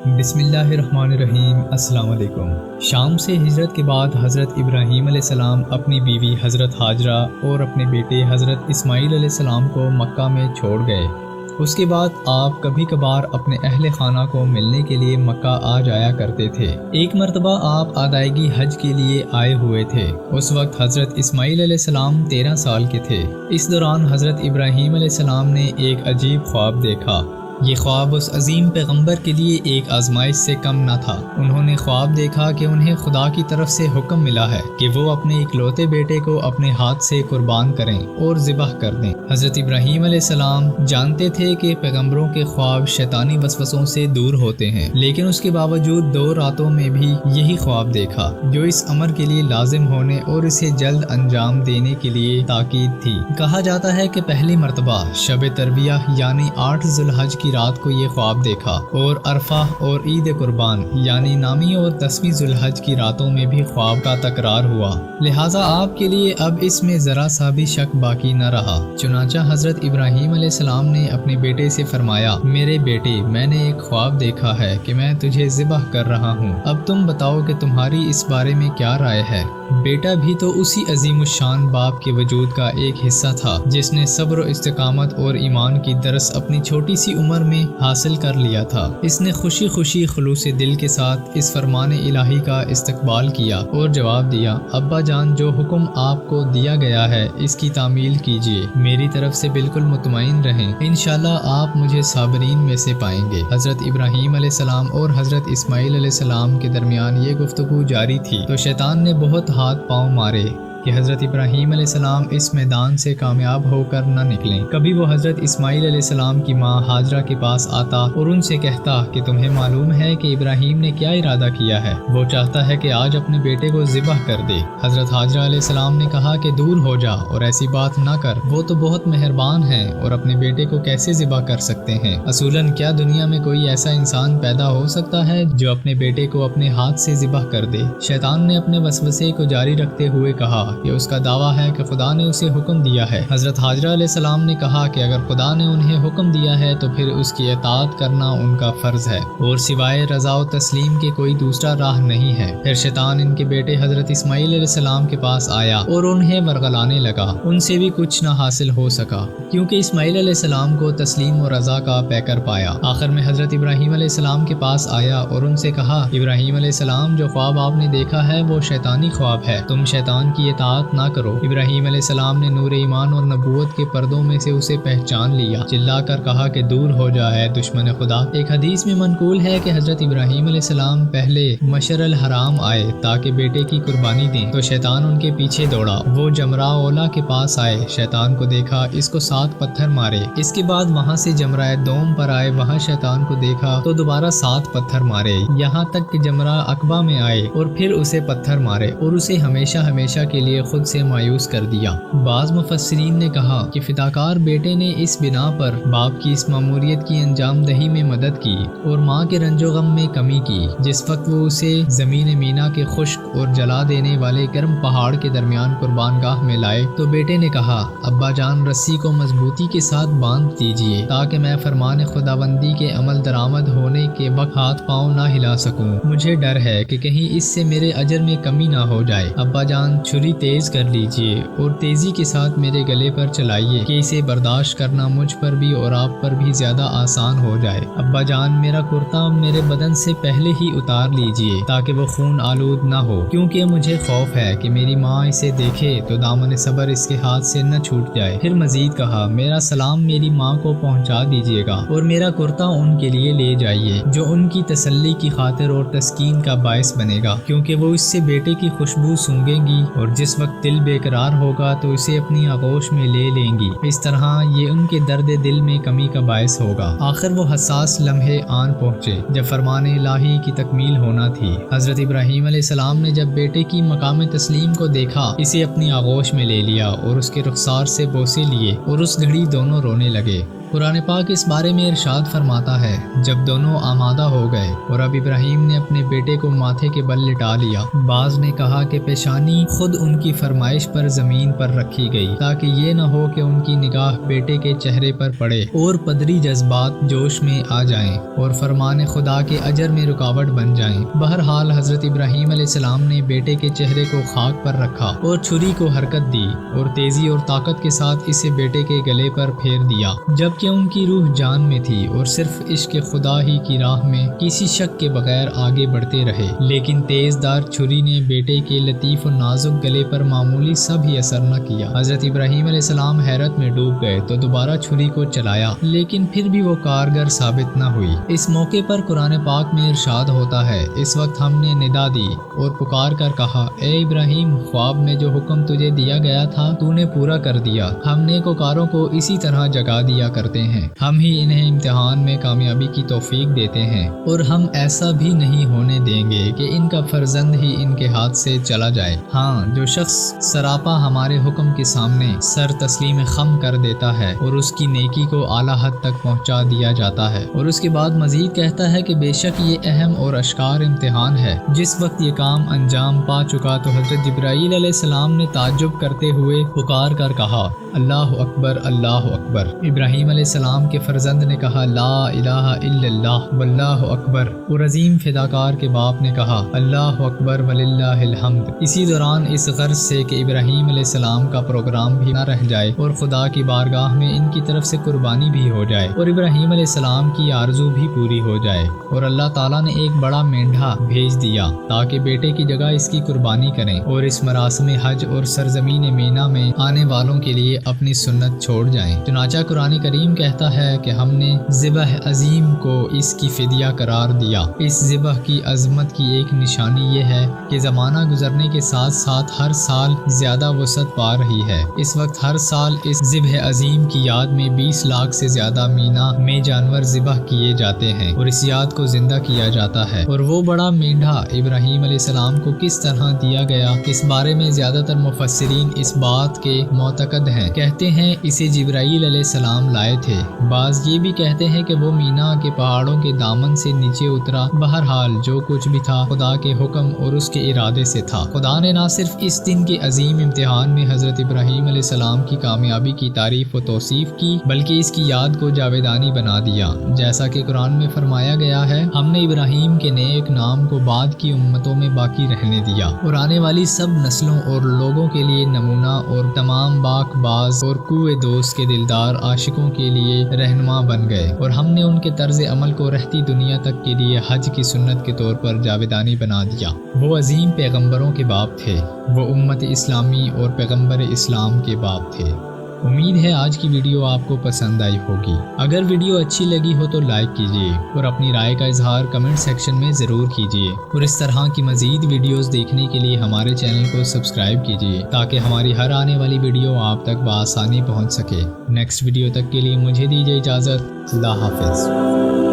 بسم اللہ الرحمن الرحیم۔ السلام علیکم۔ شام سے ہجرت کے بعد حضرت ابراہیم علیہ السلام اپنی بیوی حضرت ہاجرہ اور اپنے بیٹے حضرت اسماعیل علیہ السلام کو مکہ میں چھوڑ گئے۔ اس کے بعد آپ کبھی کبھار اپنے اہل خانہ کو ملنے کے لیے مکہ آ جایا کرتے تھے۔ ایک مرتبہ آپ ادائیگی حج کے لیے آئے ہوئے تھے۔ اس وقت حضرت اسماعیل علیہ السلام 13 سال کے تھے۔ اس دوران حضرت ابراہیم علیہ السلام نے ایک عجیب خواب دیکھا۔ یہ خواب اس عظیم پیغمبر کے لیے ایک آزمائش سے کم نہ تھا۔ انہوں نے خواب دیکھا کہ انہیں خدا کی طرف سے حکم ملا ہے کہ وہ اپنے اکلوتے بیٹے کو اپنے ہاتھ سے قربان کریں اور ذبح کر دیں۔ حضرت ابراہیم علیہ السلام جانتے تھے کہ پیغمبروں کے خواب شیطانی وسوسوں سے دور ہوتے ہیں، لیکن اس کے باوجود 2 راتوں میں بھی یہی خواب دیکھا، جو اس امر کے لیے لازم ہونے اور اسے جلد انجام دینے کے لیے تاکید تھی۔ کہا جاتا ہے کہ پہلی مرتبہ شب ترویہ یعنی 8 ذی الحج کی رات کو یہ خواب دیکھا، اور عرفہ اور عید قربان یعنی 9ویں اور 10ویں ذی الحج کی راتوں میں بھی خواب کا تکرار ہوا، لہٰذا آپ کے لیے اب اس میں ذرا سا بھی شک باقی نہ رہا۔ چنانچہ حضرت ابراہیم علیہ السلام نے اپنے بیٹے سے فرمایا، میرے بیٹے، میں نے ایک خواب دیکھا ہے کہ میں تجھے ذبح کر رہا ہوں، اب تم بتاؤ کہ تمہاری اس بارے میں کیا رائے ہے؟ بیٹا بھی تو اسی عظیم الشان باپ کے وجود کا ایک حصہ تھا، جس نے صبر و استقامت اور ایمان کی درس اپنی چھوٹی سی عمر میں حاصل کر لیا تھا۔ اس نے خوشی خوشی خلوص دل کے ساتھ اس فرمان الہی کا استقبال کیا اور جواب دیا، ابا جان، جو حکم آپ کو دیا گیا ہے اس کی تعمیل کیجیے، میری طرف سے بالکل مطمئن رہیں، انشاءاللہ آپ مجھے صابرین میں سے پائیں گے۔ حضرت ابراہیم علیہ السلام اور حضرت اسماعیل علیہ السلام کے درمیان یہ گفتگو جاری تھی تو شیطان نے بہت ہاتھ پاؤں مارے کہ حضرت ابراہیم علیہ السلام اس میدان سے کامیاب ہو کر نہ نکلیں۔ کبھی وہ حضرت اسماعیل علیہ السلام کی ماں ہاجرہ کے پاس آتا اور ان سے کہتا کہ تمہیں معلوم ہے کہ ابراہیم نے کیا ارادہ کیا ہے، وہ چاہتا ہے کہ آج اپنے بیٹے کو ذبح کر دے۔ حضرت ہاجرہ علیہ السلام نے کہا کہ دور ہو جا اور ایسی بات نہ کر، وہ تو بہت مہربان ہیں اور اپنے بیٹے کو کیسے ذبح کر سکتے ہیں؟ اصولاً کیا دنیا میں کوئی ایسا انسان پیدا ہو سکتا ہے جو اپنے بیٹے کو اپنے ہاتھ سے ذبح کر دے؟ شیطان نے اپنے وسوسے کو جاری رکھتے ہوئے کہا کہ اس کا دعویٰ ہے کہ خدا نے اسے حکم دیا ہے۔ حضرت ہاجرہ علیہ السلام نے کہا کہ اگر خدا نے انہیں حکم دیا ہے تو پھر اس کی اطاعت کرنا ان کا فرض ہے، اور سوائے رضا و تسلیم کے کوئی دوسرا راہ نہیں ہے۔ پھر شیطان ان کے بیٹے حضرت اسماعیل علیہ السلام کے پاس آیا اور انہیں ورغلانے لگا۔ ان سے بھی کچھ نہ حاصل ہو سکا، کیونکہ اسماعیل علیہ السلام کو تسلیم و رضا کا پیکر پایا۔ آخر میں حضرت ابراہیم علیہ السلام کے پاس آیا اور ان سے کہا، ابراہیم علیہ السلام، جو خواب آپ نے دیکھا ہے وہ شیطانی خواب ہے، تم شیطان کی اطاعت نہ کرو۔ ابراہیم علیہ السلام نے نور ایمان اور نبوت کے پردوں میں سے اسے پہچان لیا، چلا کر کہا کہ دور ہو جائے دشمن خدا۔ ایک حدیث میں منقول ہے کہ حضرت ابراہیم علیہ السلام پہلے مشعر الحرام آئے تاکہ بیٹے کی قربانی دیں، تو شیطان ان کے پیچھے دوڑا۔ وہ جمرہ اولا کے پاس آئے، شیطان کو دیکھا، اس کو 7 پتھر مارے۔ اس کے بعد وہاں سے جمرہ دوم پر آئے، وہاں شیطان کو دیکھا تو دوبارہ 7 پتھر مارے، یہاں تک کہ جمرہ عقبہ میں آئے اور پھر اسے پتھر مارے اور اسے ہمیشہ ہمیشہ کے لیے خود سے مایوس کر دیا۔ بعض مفسرین نے کہا کہ فداکار بیٹے نے اس بنا پر باپ کی اس ماموریت کی انجام دہی میں مدد کی اور ماں کے رنج و غم میں کمی کی۔ جس وقت وہ اسے زمین مینا کے خشک اور جلا دینے والے گرم پہاڑ کے درمیان قربان گاہ میں لائے تو بیٹے نے کہا، ابا جان، رسی کو مضبوطی کے ساتھ باندھ دیجیے تاکہ میں فرمان خداوندی کے عمل درآمد ہونے کے وقت ہاتھ پاؤں نہ ہلا سکوں، مجھے ڈر ہے کہ کہیں اس سے میرے اجر میں کمی نہ ہو جائے۔ ابا جان، چھری تیز کر لیجیے اور تیزی کے ساتھ میرے گلے پر چلائیے کہ اسے برداشت کرنا مجھ پر بھی اور آپ پر بھی زیادہ آسان ہو جائے۔ ابا جان، میرا کرتا میرے بدن سے پہلے ہی اتار لیجیے تاکہ وہ خون آلود نہ ہو، کیونکہ مجھے خوف ہے کہ میری ماں اسے دیکھے تو دامن صبر اس کے ہاتھ سے نہ چھوٹ جائے۔ پھر مزید کہا، میرا سلام میری ماں کو پہنچا دیجیے گا اور میرا کرتا ان کے لیے لے جائیے، جو ان کی تسلی کی خاطر اور تسکین کا باعث بنے گا، کیونکہ وہ اس سے بیٹے کی خوشبو سونگیں گی اور جس وقت دل بے قرار ہوگا تو اسے اپنی آغوش میں لے لیں گی، اس طرح یہ ان کے درد دل میں کمی کا باعث ہوگا۔ آخر وہ حساس لمحے آن پہنچے جب فرمان الہی کی تکمیل ہونا تھی۔ حضرت ابراہیم علیہ السلام نے جب بیٹے کی مقام تسلیم کو دیکھا، اسے اپنی آغوش میں لے لیا اور اس کے رخسار سے بوسے لیے اور اس گھڑی دونوں رونے لگے قرآن پاک اس بارے میں ارشاد فرماتا ہے، جب دونوں آمادہ ہو گئے اور اب ابراہیم نے اپنے بیٹے کو ماتھے کے بل لٹا لیا، بعض نے کہا کہ پیشانی خود ان کی فرمائش پر زمین پر رکھی گئی تاکہ یہ نہ ہو کہ ان کی نگاہ بیٹے کے چہرے پر پڑے اور پدری جذبات جوش میں آ جائیں اور فرمان خدا کے اجر میں رکاوٹ بن جائیں۔ بہرحال حضرت ابراہیم علیہ السلام نے بیٹے کے چہرے کو خاک پر رکھا اور چھری کو حرکت دی اور تیزی اور طاقت کے ساتھ اسے بیٹے کے گلے پر پھیر دیا، جبکہ ان کی روح جان میں تھی اور صرف عشق خدا ہی کی راہ میں کسی شک کے بغیر آگے بڑھتے رہے۔ لیکن تیز دار چھری نے بیٹے کے لطیف و نازک گلے پر معمولی سا بھی اثر نہ کیا۔ حضرت ابراہیم علیہ السلام حیرت میں ڈوب گئے تو دوبارہ چھری کو چلایا، لیکن پھر بھی وہ کارگر ثابت نہ ہوئی۔ اس موقع پر قرآن پاک میں ارشاد ہوتا ہے، اس وقت ہم نے ندا دی اور پکار کر کہا، اے ابراہیم، خواب میں جو حکم تجھے دیا گیا تھا تو نے پورا کر دیا۔ ہم نیکوکاروں کو اسی طرح جگا دیا کرتے ہیں، ہم ہی انہیں امتحان میں کامیابی کی توفیق دیتے ہیں، اور ہم ایسا بھی نہیں ہونے دیں گے کہ ان کا فرزند ہی ان کے ہاتھ سے چلا جائے۔ ہاں، جو شخص سراپا ہمارے حکم کے سامنے سر تسلیم خم کر دیتا ہے اور اس کی نیکی کو اعلیٰ حد تک پہنچا دیا جاتا ہے۔ اور اس کے بعد مزید کہتا ہے کہ بے شک یہ اہم اور اشکار امتحان ہے۔ جس وقت یہ کام انجام پا چکا تو حضرت جبرائیل علیہ السلام نے تعجب کرتے ہوئے پکار کر کہا، اللہ اکبر، اللہ اکبر۔ ابراہیم علیہ السلام کے فرزند نے کہا، لا الہ الا اللہ واللہ اکبر، اور عظیم فداکار کے باپ نے کہا، اللہ اکبر وللہ الحمد۔ اسی دوران اس غرض سے کہ ابراہیم علیہ السلام کا پروگرام بھی نہ رہ جائے اور خدا کی بارگاہ میں ان کی طرف سے قربانی بھی ہو جائے اور ابراہیم علیہ السلام کی آرزو بھی پوری ہو جائے، اور اللہ تعالیٰ نے ایک بڑا مینڈھا بھیج دیا تاکہ بیٹے کی جگہ اس کی قربانی کریں اور اس مراسم حج اور سرزمین مینا میں آنے والوں کے لیے اپنی سنت چھوڑ جائیں۔ چنانچہ قرآن کریم کہتا ہے کہ ہم نے ذبح عظیم کو اس کی فدیہ قرار دیا۔ اس ذبح کی عظمت کی ایک نشانی یہ ہے کہ زمانہ گزرنے کے ساتھ ساتھ ہر سال زیادہ وسعت پا رہی ہے۔ اس وقت ہر سال اس ذبح عظیم کی یاد میں 20 لاکھ سے زیادہ مینا میں جانور ذبح کیے جاتے ہیں اور اس یاد کو زندہ کیا جاتا ہے۔ اور وہ بڑا مینڈھا ابراہیم علیہ السلام کو کس طرح دیا گیا، اس بارے میں زیادہ تر مفسرین اس بات کے معتقد ہیں، کہتے ہیں اسے جبرائیل علیہ السلام لائے تھے۔ بعض یہ بھی کہتے ہیں کہ وہ مینا کے پہاڑوں کے دامن سے نیچے اترا۔ بہرحال جو کچھ بھی تھا خدا کے حکم اور اس کے ارادے سے تھا۔ خدا نے نہ صرف اس دن کے عظیم امتحان میں حضرت ابراہیم علیہ السلام کی کامیابی کی تعریف و توصیف کی، بلکہ اس کی یاد کو جاویدانی بنا دیا، جیسا کہ قرآن میں فرمایا گیا ہے، ہم نے ابراہیم کے نیک نام کو بعد کی امتوں میں باقی رہنے دیا اور آنے والی سب نسلوں اور لوگوں کے لیے نمونہ اور تمام باک باز اور کوئے دوست کے دلدار عاشقوں کے لیے رہنما بن گئے، اور ہم نے ان کے طرز عمل کو رہتی دنیا تک کے لیے حج کی سنت کے طور پر جاویدانی بنا دیا۔ وہ عظیم پیغمبروں کے باپ تھے، وہ امت اسلامی اور پیغمبر اسلام کے باپ تھے۔ امید ہے آج کی ویڈیو آپ کو پسند آئی ہوگی۔ اگر ویڈیو اچھی لگی ہو تو لائک کیجیے اور اپنی رائے کا اظہار کمنٹ سیکشن میں ضرور کیجیے، اور اس طرح کی مزید ویڈیوز دیکھنے کے لیے ہمارے چینل کو سبسکرائب کیجیے تاکہ ہماری ہر آنے والی ویڈیو آپ تک بآسانی پہنچ سکے۔ نیکسٹ ویڈیو تک کے لیے مجھے دیجیے اجازت۔ اللہ حافظ۔